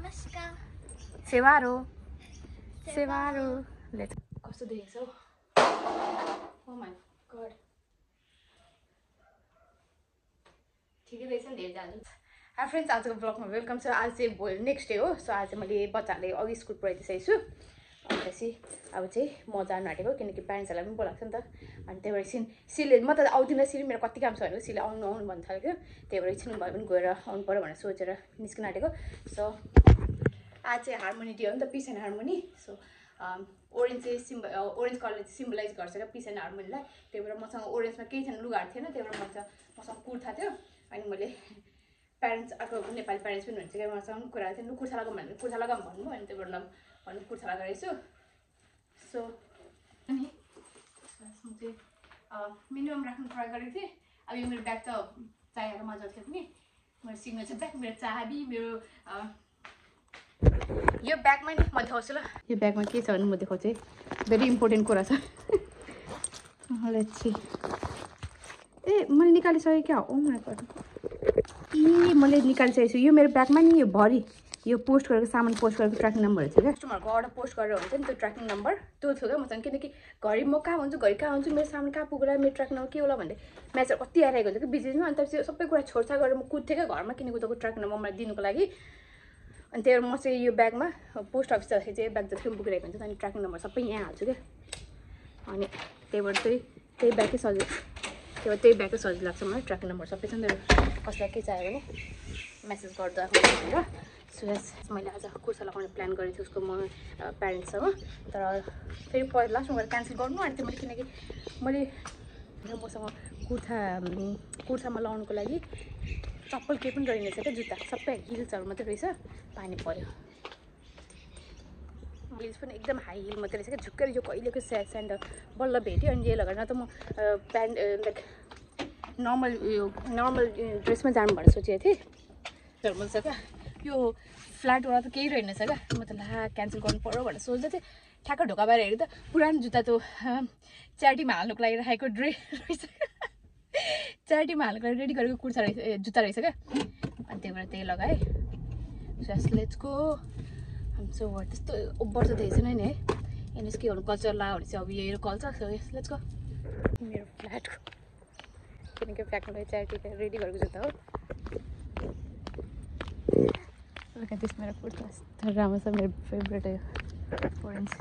नमस्कार सेवारो लेट्स कस्तो देखेछ oh my God ठिकै रहेछ नि धेरै जानु हाई फ्रेन्ड्स आजको ब्लगमा वेलकम छ आज चाहिँ भोलि नेक्स्ट डे हो सो आज चाहिँ मैले बच्चाहरूले अघि स्कुल पढाइदिइसकेको छु त्यसपछि अब चाहिँ म जानु आँटेको किनकि प्यारेन्ट्सहरूलाई पनि बोलाएको छ नि त अनि त्यही भएर सिले म त आउँदिनँ सिली मेरो कति काम छ भनेको सिले आउनु भन्नु थाल्यो त्यही भएर एकछिन भए पनि गएर आउनु पऱ्यो भनेर सोचेर निस्किन आँटेको सो आज चाहिँ हार्मोनी डे हो नि त piece and harmony so orange चाहिँ ओरेन्ज कलर चाहिँ सिम्बलाइज गर्छ क्या पिस एन्ड हार्मोनीलाई त्यही भएर मसँग ओरेन्जमा केही थिएन लुगाहरू थिएन त्यही भएर मसँग कुर्ता थियो अनि मैले प्यारेन्ट्स अर्को नेपाली प्यारेन्ट्स पनि हुन्छ क्या मसँग कुरा थियो लु कुर्ता लगाऊँ भने कुर्ता लगाऊँ भन्नु अनि त्यही भएर भन्नु कुर्ता लगाएको रहेछु सो अनि म चाहिँ मिनिमम राख्नु ट्राई गरेको थिएँ अब यो मेरो ब्याग त चाहिएको मजा थियो पनि मेरो सिग्नेचर ब्याग मेरो चाबी मेरो यो ब्यागमा नि म देखाउँछु ल यो ब्यागमा के छ भने म देखाउँछु है भेरी इम्पोर्टेन्ट कुरा छ लेट्स सी ए मैले निकालिसकेँ क्या ओ माय गॉड मैले निकालिसकेको छु यो मेरो ब्यागमा नि यो भरि यो पोस्ट गरेको सामान पोस्ट गरेको ट्र्याकिङ नम्बरहरू छ क्या कस्टमरको अर्डर पोस्ट गरेर हुन्छ नि त्यो ट्र्याकिङ नम्बर त्यो थियो क्या मसँग किनकि घरि म कहाँ हुन्छु घरि कहाँ हुन्छु मेरो सामान कहाँ पुगेर मेरो ट्र्याकिङ नम्बर के होला भन्दै म्याचहरू कति आइरहेको हुन्छ कि बिचमा अनि त्यसपछि सबै कुरा छोडछाड गरेर म कुद्थेँ क्या घरमा किनेको उताको ट्र्याकिङ नम्बर मलाई दिनुको लागि अनि त्यही भएर म चाहिँ यो ब्यागमा पोस्ट अफिस जाँदाखेरि चाहिँ ब्याग जति पनि पुगिरहेको हुन्छ अनि ट्र्याकिङ नम्बर सबै यहाँ हाल्छु क्या अनि त्यही भएर चाहिँ त्यही ब्यागकै सजिलो त्यही ब्यागकै सजिलो लाग्छ मलाई ट्र्याकिङ नम्बर सबै छ मेरो कसलाई के चाहियो भने मेसेज गर्दा भनेर सो यस मैले आज कुर्ता लगाउने प्लान गरेको थिएँ उसको म प्यारेन्ट्ससँग तर फेरि लास्टमा गएर क्यान्सल गर्नु अनि त्यो मैले किनकि मैले मसँग कुर्तामा लगाउनुको लागि चप्पल केही पनि रहेनछ क्या जुत्ता सबै हिल्सहरू मात्रै रहेछ पानी पऱ्यो हिल्स पनि एकदम हाई हिल मात्रै रहेछ क्या झुक्कै यो कहिलेको स्यान्डल बल्ल भेट्यो अनि यही लगाएर न त म प्यान्ट लाइक नर्मल ड्रेसमा जानु भनेर सोचेको थिएँ थर्मल छ क्या यो फ्ल्याटवाला त केही रहेनछ क्या म त ला क्यान्सल गर्नु पऱ्यो भनेर सोच्दै थिएँ ठ्याक्क ढोका बाहिर हेरेँ त पुरानो जुत्ता त्यो च्यारिटीमा हाल्नुको लागि राखेको रहेछ च्यारिटीमा हाल्नुको लागि रेडी गरेको कुर्ता रहेछ जुत्ता रहेछ क्या अनि त्यही भएर त्यही लगाएँ लेट्सको सो त्यस्तो ओभर त देखेको छैन नि है यहाँनिर के गर्नु कल्चर लगायो भने चाहिँ अब यो कल्चर सो लेट्सको मेरो फ्ल्याटको किनकि फ्ल्याटको लागि च्यारिटी रेडी गरेको जुत्ता हो त्यस मेरो कुर्ता यस्तो राम्रो छ मेरो फेभरेट हो ओरेन्ज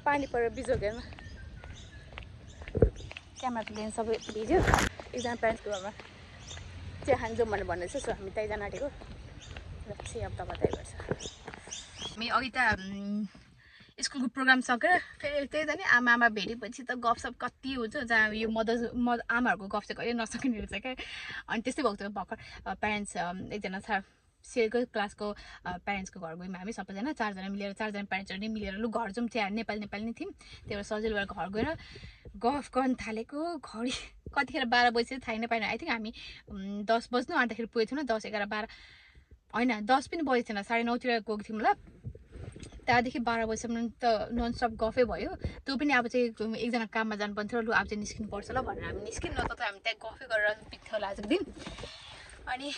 पानी परेर बिजोगेमा क्यामेराको लेन्स सबै भिज्यो एकजना प्यारेन्ट्सको घरमा चिया खान जाउँ भनेर भन्दैछ सो हामी त्यहीँ जान आँटेको चाहिँ अब तपाईँ गर्छ हामी अघि त स्कुलको प्रोग्राम सकेर फेरि त्यही त नि आमा भेटेपछि त गफसप कति हुन्छ जहाँ यो आमाहरूको गफ चाहिँ कहिले नसकिने रहेछ क्या अनि त्यस्तै भएको थियो भर्खर प्यारेन्ट्स एकजना छ सेलको क्लासको प्यारेन्ट्सको घर गयौँ हामी सबैजना चारजना प्यारेन्ट्सहरू नै मिलेर लु घर जाउँ चाहिँ नेपाली नै थियौँ त्यही भएर सजिलो भएर घर गएर गफ गर्न थालेको घडी कतिखेर 12 बजी थाहै नपाएन आई थिङ्क हामी 10 बज्नु आँट्दाखेरि पुगेको थियौँ 10, 11, 12 होइन 10 पनि बजेको थिएन 9:30तिर गएको थियौँ ल त्यहाँदेखि 12 बजीसम्म त ननस्टप गफै भयो त्यो पनि अब चाहिँ एकजना काममा जानुपर्ने थियो लु अब चाहिँ निस्किनुपर्छ ल भनेर हामी निस्किनु न त हामी त्यहाँ गफै गरेर बित्थ्यो होला आजको दिन अनि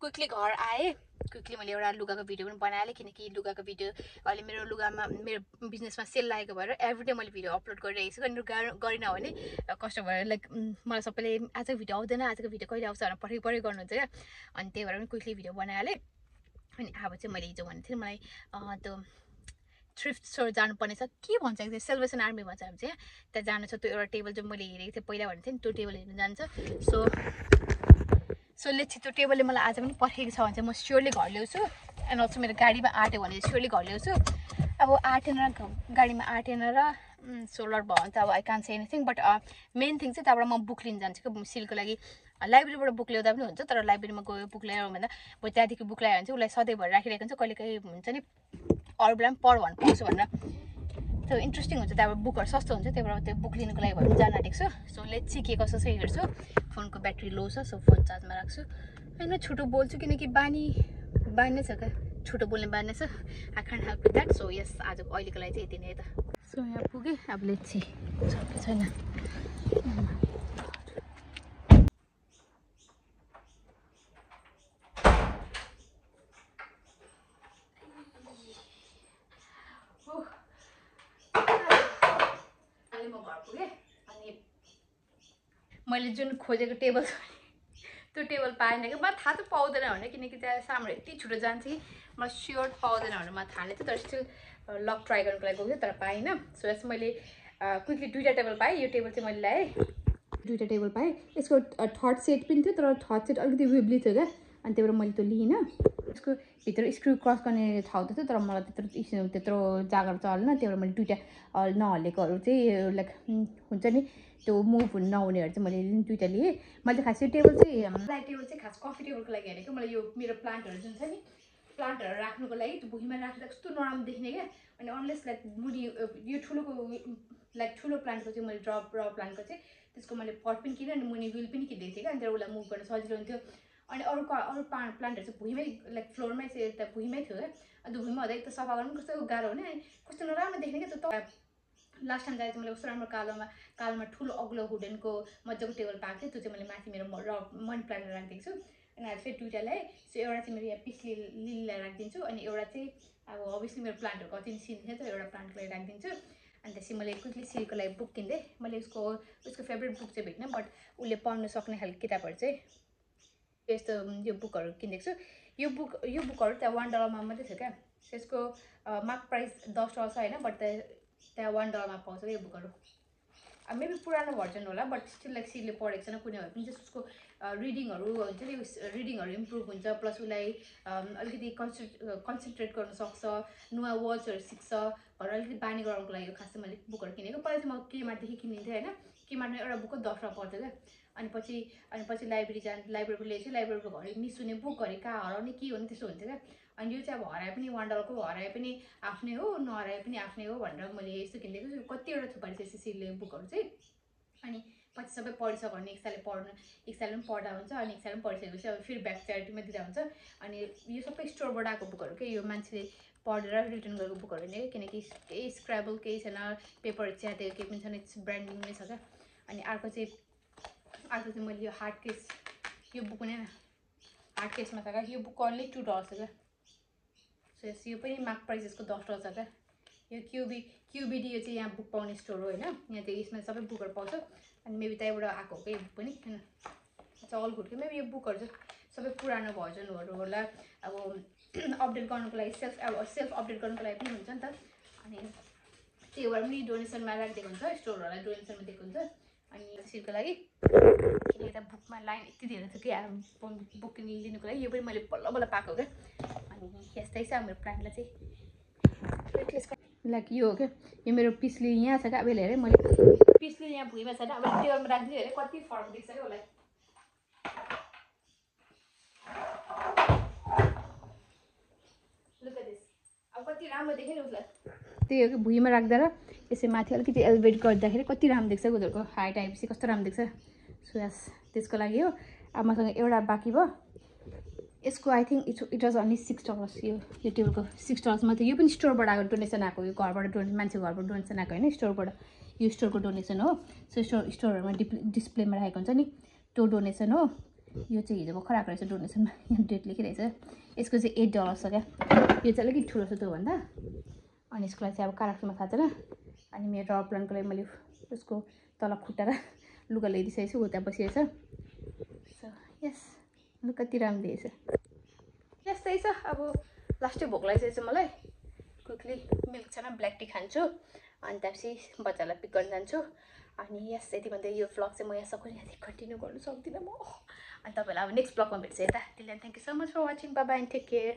क्विकली घर आएँ क्विकली मैले एउटा लुगाको भिडियो पनि बनाइहालेँ किनकि लुगाको भिडियो अहिले मेरो लुगामा मेरो बिजनेसमा सेल लागेको भएर एभ्रिडे मैले भिडियो अपलोड गरिरहेको छु अनि गरिनँ भने कस्टमर लाइक मलाई सबैले आजको भिडियो आउँदैन आजको भिडियो कहिले आउँछ भनेर पढि गर्नुहुन्छ क्या अनि त्यही भएर पनि क्विकली भिडियो बनाइहालेँ अनि अब चाहिँ मैले हिजो भनेको थिएँ मलाई त्यो थ्रिफ्ट स्टोर जानुपर्ने छ के भन्छ एकदम सेल्भेसन आर्मी भन्छ हामी चाहिँ त्यहाँ जानु छ त्यो एउटा टेबल चाहिँ मैले हेरेको थिएँ पहिला भनेको थिएँ नि त्यो टेबल हेर्नु जान्छ सो लेट्स त्यो टेबलले मलाई आज पनि पर्खेको छ भने चाहिँ म स्योरली घर ल्याउँछु एन्ड अल्सो मेरो गाडीमा आँट्यो भने स्योरली घर ल्याउँछु अब आँटेन गाडीमा आँटेन र सोलर भयो भने त अब I can't say anything but main thing चाहिँ त्यहाँबाट म बुक लिन जान्छु क्या सिलको लागि लाइब्रेरीबाट बुक ल्याउँदा पनि हुन्छ तर लाइब्रेरीमा गयो बुक ल्यायो भन्दा अब त्यहाँदेखि बुक ल्यायो भने चाहिँ उसलाई सधैँभरि राखिरहेको हुन्छ कहिले कहीँ हुन्छ नि अरू बेला पनि पढ भन्नु पाउँछु भनेर त्यो इन्ट्रेस्टिङ हुन्छ त्यहाँबाट बुकहरू सस्तो हुन्छ त्यही भएर त्यो बुक लिनुको लागि भएर जान आँटेको छु सो लेट्स सी के कसो छ हेर्छु फोनको ब्याट्री लो छ सो फोन चार्जमा राख्छु होइन छोटो बोल्छु किनकि बानी नै छ क्या छोटो बोल्ने बानी छ I can't help with that so yes आजको अहिलेको लागि चाहिँ यति नै त सो यहाँ पुगेँ अब लेट्सी छ कि छैन अहिले म घर पुगेँ अनि मैले जुन खोजेको टेबल छ त्यो टेबल पाएन कि मलाई थाहा त पाउँदैन भने किनकि त्यहाँ सामान यति छिटो जान्छ कि मलाई स्योर पाउँदैन भने मलाई थाहा नै थियो तर स्टिल लक ट्राई गर्नुको लागि गएको थियो तर पाइनँ सो यस मैले क्विकली 2टा टेबल पाएँ यो टेबल चाहिँ मैले ल्याएँ 2टा टेबल पाएँ यसको थर्ड सेट पनि थियो तर थर्ड सेट अलिकति विब्ली थियो क्या अनि त्यही भएर मैले त्यो लिइनँ यसको भित्र स्क्रु क्रस गर्ने ठाउँ त थियो तर मलाई त्यत्रो जागर चलेन त्यही भएर मैले 2टा नहल्लेकोहरू चाहिँ लाइक हुन्छ नि त्यो मुभ नहुनेहरू चाहिँ मैले 2टा लिएँ मैले खास यो टेबल चाहिँ खास कफी टेबलको लागि हेरेको मलाई यो मेरो प्लान्टहरू जुन छ नि प्लान्टहरू राख्नुको लागि त्यो भुइँमा राख्दा कस्तो नराम्रो देख्ने क्या अनि अनलेस लाइक मुनि यो ठुलोको लाइक ठुलो प्लान्टको चाहिँ मैले र प्लान्टको चाहिँ त्यसको मैले पट पनि किनेँ अनि मुनि विल पनि किनेको थिएँ क्या अनि त्यसलाई मुभ गर्न सजिलो हुन्थ्यो अनि अरू प्लान्टहरू चाहिँ भुइँमै लाइक फ्लोरमै चाहिँ यता भुइँमै थियो क्या अन्त भुइँमा हुँदा एक त सफा गर्नु कस्तो गाह्रो हुने अनि कस्तो नराम्रो देख्ने क्या त्यो लास्ट टाइम जाँदा चाहिँ मैले कस्तो राम्रो कालोमा ठुलो अग्लो हुडेनको मजाको टेबल पाएको थिएँ त्यो चाहिँ मैले माथि मेरो मनी प्लान्टमा राखिदिएको छु अनि अहिले फेरि 2टा ल्याएँ सो एउटा चाहिँ मेरो यहाँ पिस लिलीलाई राखिदिन्छु अनि एउटा चाहिँ अब अभियसली मेरो प्लान्टहरू कति सिन्थ्यो त एउटा प्लान्टको लागि राखिदिन्छु अनि त्यसपछि मैले क्विकली सिरीको लागि बुक किन्दै मैले उसको फेभरेट बुक चाहिँ भेट्न बट उसले पढ्नु सक्ने खालको किताबहरू चाहिँ यस्तो यो बुकहरू किनेको छु यो बुकहरू त्यहाँ $1 मात्रै थियो क्या त्यसको मार्क प्राइस $10 छ होइन बट त्यहाँ $1 पाउँछ यो बुकहरू अब मेबी पुरानो भर्जन होला बट स्टिल लाइक सिरले पढेको छैन कुनै भए पनि जस्ट उसको रिडिङहरू हुन्छ नि रिडिङहरू इम्प्रुभ हुन्छ प्लस उसलाई अलिकति कन्सन्ट्रेट गर्न सक्छ नयाँ वर्ड्सहरू सिक्छ घरमा अलिकति बानी गराउनुको लागि खास चाहिँ मैले बुकहरू किनेको पहिला चाहिँ म केमार्टदेखि किनिन्थेँ होइन केमार्टमा एउटा बुकको $10 पर्थ्यो क्या अनि पछि लाइब्रेरीको लिएछु लाइब्रेरीको घरि मिस हुने बुक घरि कहाँ हराउने के हुने त्यस्तो हुन्थ्यो क्या अनि यो चाहिँ अब हराए पनि $1 को हराए पनि आफ्नै हो नहराए पनि आफ्नै हो भनेर मैले यस्तो किनिदिएको छु कतिवटा थुपारिसकेपछि सिरले बुकहरू चाहिँ अनि पछि सबै पढिसक्यो भने एक सालले पनि पढ्दा हुन्छ अनि एक साल पनि पढिसकेपछि अब फेरि ब्याक च्यारिटीमा दिँदा हुन्छ अनि यो सबै स्टोरबाट आएको बुकहरू के यो मान्छेले पढेर रिटर्न गरेको बुकहरू नै किनकि केही स्क्राबल केही छैन पेपर च्यातेको केही पनि छैन इट्स ब्रान्ड न्यू नै छ क्या अनि अर्को चाहिँ मैले यो हार्ड केस यो बुक नै हार्ड केसमा छ क्या यो बुक ओन्ली $2 छ क्या सो यो पनि मार्क प्राइस यसको $10 छ क्या यो क्युबिडी यो चाहिँ यहाँ बुक पाउने स्टोर हो होइन यहाँ चाहिँ यसमा सबै बुकहरू पाउँछ अनि मेबी त्यहीँबाट आएको हो यो बुक पनि किन अल गुड कि मेबी यो बुकहरू चाहिँ सबै पुरानो भर्जनहरू होला अब अपडेट गर्नुको लागि सेल्फ अपडेट गर्नुको लागि पनि हुन्छ नि त अनि त्यही भएर पनि डोनेसनमा राखिदिएको हुन्छ स्टोरहरूलाई डोनेसनमा दिएको हुन्छ अनि सिरको लागि किनकि त बुकमा लाइन यति धेरै थियो कि बुक लिनुको लागि यो पनि मैले बल्ल पाएको क्या अनि यस्तै छ मेरो प्लान्टलाई चाहिँ लाइक यो हो क्या यो मेरो पिसली यहाँ छ क्या अब हेरेँ मैले पिसली यहाँ भुइँमा छैन अब टेबलमा राखिदियो हेरेँ कति फरक देख्छ क्या उसलाई अब कति राम्रो देख्यो नि उसलाई त्यही हो कि भुइँमा राख्दा र यसै माथि अलिकति एलिभेट गर्दाखेरि कति राम्रो देख्छ उनीहरूको हाइट आएपछि कस्तो राम्रो देख्छ सो यस त्यसको लागि हो अब मसँग एउटा बाँकी भयो यसको I think it was only $6 यो टेबलको $6 मात्रै यो पनि स्टोरबाट आएको डोनेसन आएको यो घरबाट मान्छेको घरबाट डोनेसन आएको होइन स्टोरबाट यो स्टोरको डोनेसन हो सो स्टोरहरूमा डिस्प्लेमा राखेको हुन्छ नि त्यो डोनेसन हो यो चाहिँ हिजो भर्खर आएको रहेछ डोनेसनमा यहाँ डेट लेखिरहेछ यसको चाहिँ $8 छ क्या यो चाहिँ अलिकति ठुलो छ त्योभन्दा अनि यसको लागि चाहिँ अब कहाँ राख्छुमा थाहा छैन अनि मेरो रबर प्लान्टको लागि मैले उसको तल खुट्टा र लुगा ल्याइदिइसकेको छु उता बसिरहेछ सो यस लु कति राम्रो देखेछ यस्तै छ अब लास्टै भोक लागिसकेको छ मलाई क्विकली मिल्क छैन ब्ल्याक टी खान्छु अनि त्यसपछि बच्चालाई पिक गर्न जान्छु अनि यस यति भन्दै यो भ्लग चाहिँ म यहाँ सक्छु यहाँदेखि कन्टिन्यू गर्नु सक्दिनँ म अनि तपाईँलाई अब नेक्स्ट भ्लगमा भेट्छु यता त्यसलाई thank you so much for watching bye bye and take care